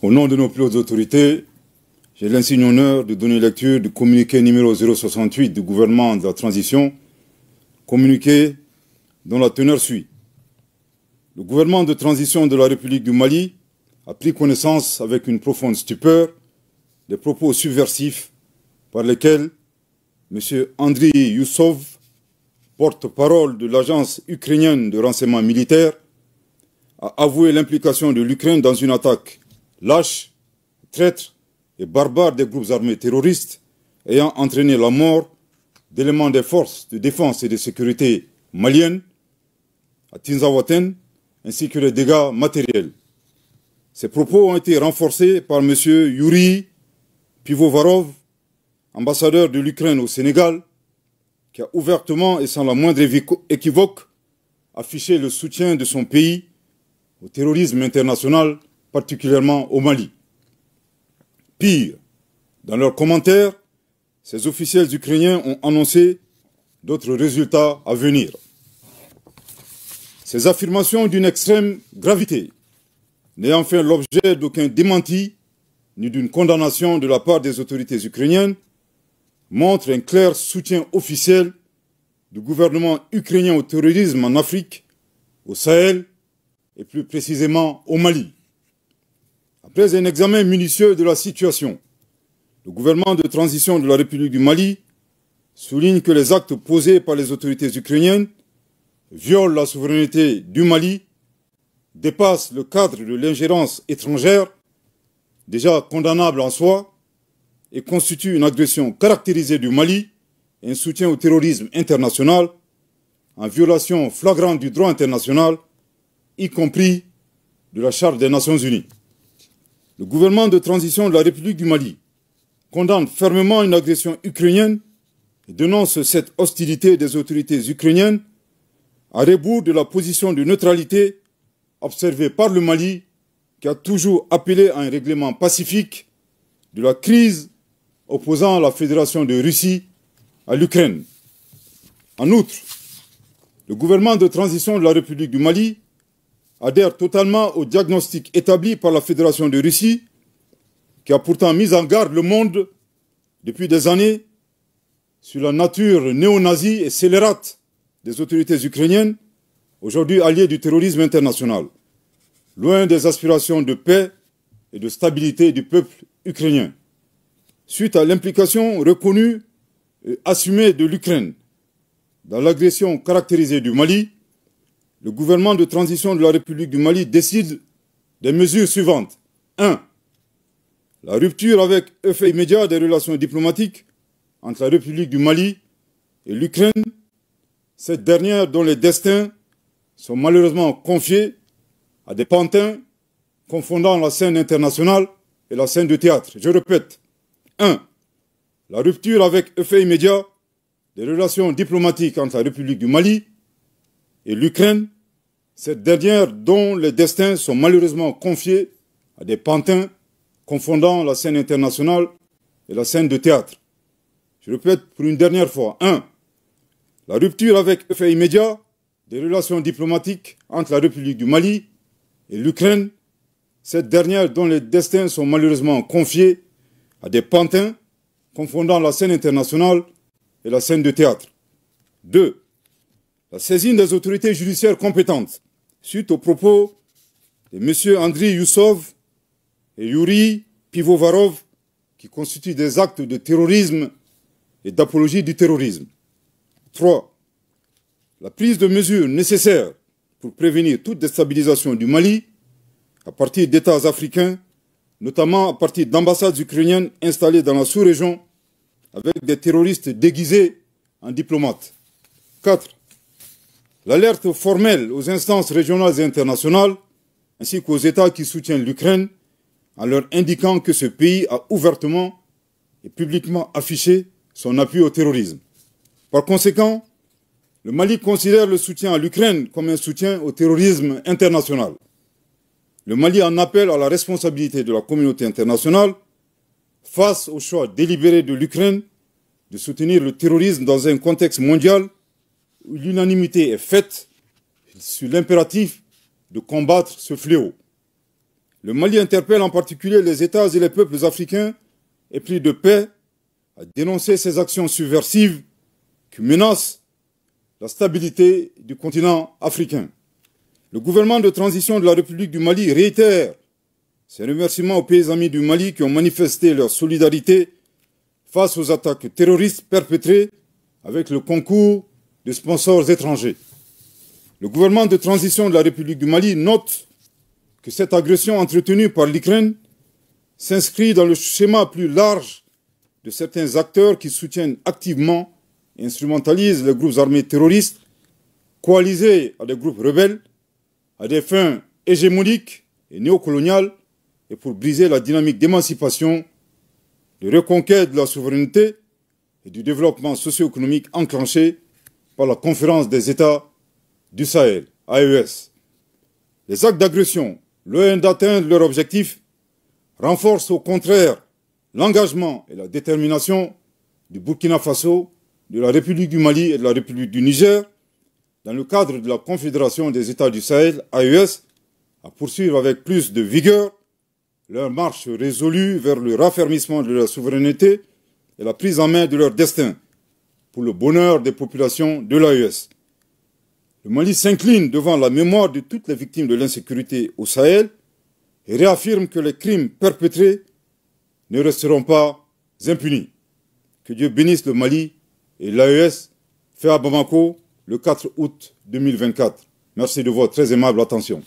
Au nom de nos plus hautes autorités, j'ai l'insigne honneur de donner lecture du communiqué numéro 068 du gouvernement de la transition, communiqué dont la teneur suit. Le gouvernement de transition de la République du Mali a pris connaissance avec une profonde stupeur des propos subversifs par lesquels M. Andriy Youssov, porte-parole de l'agence ukrainienne de renseignement militaire, a avoué l'implication de l'Ukraine dans une attaque lâche, traître et barbare des groupes armés terroristes ayant entraîné la mort d'éléments des forces de défense et de sécurité maliennes à Tinzaouaten, ainsi que les dégâts matériels. Ces propos ont été renforcés par M. Yuri Pivovarov, ambassadeur de l'Ukraine au Sénégal, qui a ouvertement et sans la moindre équivoque affiché le soutien de son pays au terrorisme international, particulièrement au Mali. Pire, dans leurs commentaires, ces officiels ukrainiens ont annoncé d'autres résultats à venir. Ces affirmations d'une extrême gravité, n'ayant fait l'objet d'aucun démenti ni d'une condamnation de la part des autorités ukrainiennes, montrent un clair soutien officiel du gouvernement ukrainien au terrorisme en Afrique, au Sahel et plus précisément au Mali. Après un examen minutieux de la situation, le gouvernement de transition de la République du Mali souligne que les actes posés par les autorités ukrainiennes violent la souveraineté du Mali, dépassent le cadre de l'ingérence étrangère, déjà condamnable en soi, et constituent une agression caractérisée du Mali et un soutien au terrorisme international, en violation flagrante du droit international, y compris de la Charte des Nations Unies. Le gouvernement de transition de la République du Mali condamne fermement une agression ukrainienne et dénonce cette hostilité des autorités ukrainiennes à rebours de la position de neutralité observée par le Mali, qui a toujours appelé à un règlement pacifique de la crise opposant la Fédération de Russie à l'Ukraine. En outre, le gouvernement de transition de la République du Mali adhère totalement au diagnostic établi par la Fédération de Russie, qui a pourtant mis en garde le monde depuis des années sur la nature néo-nazie et scélérate des autorités ukrainiennes, aujourd'hui alliées du terrorisme international, loin des aspirations de paix et de stabilité du peuple ukrainien. Suite à l'implication reconnue et assumée de l'Ukraine dans l'agression caractérisée du Mali, le gouvernement de transition de la République du Mali décide des mesures suivantes. 1. La rupture avec effet immédiat des relations diplomatiques entre la République du Mali et l'Ukraine, cette dernière dont les destins sont malheureusement confiés à des pantins confondant la scène internationale et la scène de théâtre. Je répète. 1. La rupture avec effet immédiat des relations diplomatiques entre la République du Mali et l'Ukraine, cette dernière dont les destins sont malheureusement confiés à des pantins confondant la scène internationale et la scène de théâtre. Je répète pour une dernière fois. 1. La rupture avec effet immédiat des relations diplomatiques entre la République du Mali et l'Ukraine, cette dernière dont les destins sont malheureusement confiés à des pantins confondant la scène internationale et la scène de théâtre. 2. La saisine des autorités judiciaires compétentes suite aux propos de M. Andriy Youssov et Yuri Pivovarov qui constituent des actes de terrorisme et d'apologie du terrorisme. 3. La prise de mesures nécessaires pour prévenir toute déstabilisation du Mali à partir d'États africains, notamment à partir d'ambassades ukrainiennes installées dans la sous-région avec des terroristes déguisés en diplomates. 4. L'alerte formelle aux instances régionales et internationales, ainsi qu'aux États qui soutiennent l'Ukraine, en leur indiquant que ce pays a ouvertement et publiquement affiché son appui au terrorisme. Par conséquent, le Mali considère le soutien à l'Ukraine comme un soutien au terrorisme international. Le Mali en appelle à la responsabilité de la communauté internationale face au choix délibéré de l'Ukraine de soutenir le terrorisme dans un contexte mondial où l'unanimité est faite sur l'impératif de combattre ce fléau. Le Mali interpelle en particulier les États et les peuples africains épris de paix à dénoncer ces actions subversives qui menacent la stabilité du continent africain. Le gouvernement de transition de la République du Mali réitère ses remerciements aux pays amis du Mali qui ont manifesté leur solidarité face aux attaques terroristes perpétrées avec le concours de sponsors étrangers. Le gouvernement de transition de la République du Mali note que cette agression entretenue par l'Ukraine s'inscrit dans le schéma plus large de certains acteurs qui soutiennent activement et instrumentalisent les groupes armés terroristes coalisés à des groupes rebelles à des fins hégémoniques et néocoloniales et pour briser la dynamique d'émancipation, de reconquête de la souveraineté et du développement socio-économique enclenché par la Conférence des États du Sahel, AES. Les actes d'agression, loin d'atteindre leur objectif, renforcent au contraire l'engagement et la détermination du Burkina Faso, de la République du Mali et de la République du Niger, dans le cadre de la Confédération des États du Sahel, AES, à poursuivre avec plus de vigueur leur marche résolue vers le raffermissement de leur souveraineté et la prise en main de leur destin pour le bonheur des populations de l'AES. Le Mali s'incline devant la mémoire de toutes les victimes de l'insécurité au Sahel et réaffirme que les crimes perpétrés ne resteront pas impunis. Que Dieu bénisse le Mali et l'AES, fait à Bamako le 4 août 2024. Merci de votre très aimable attention.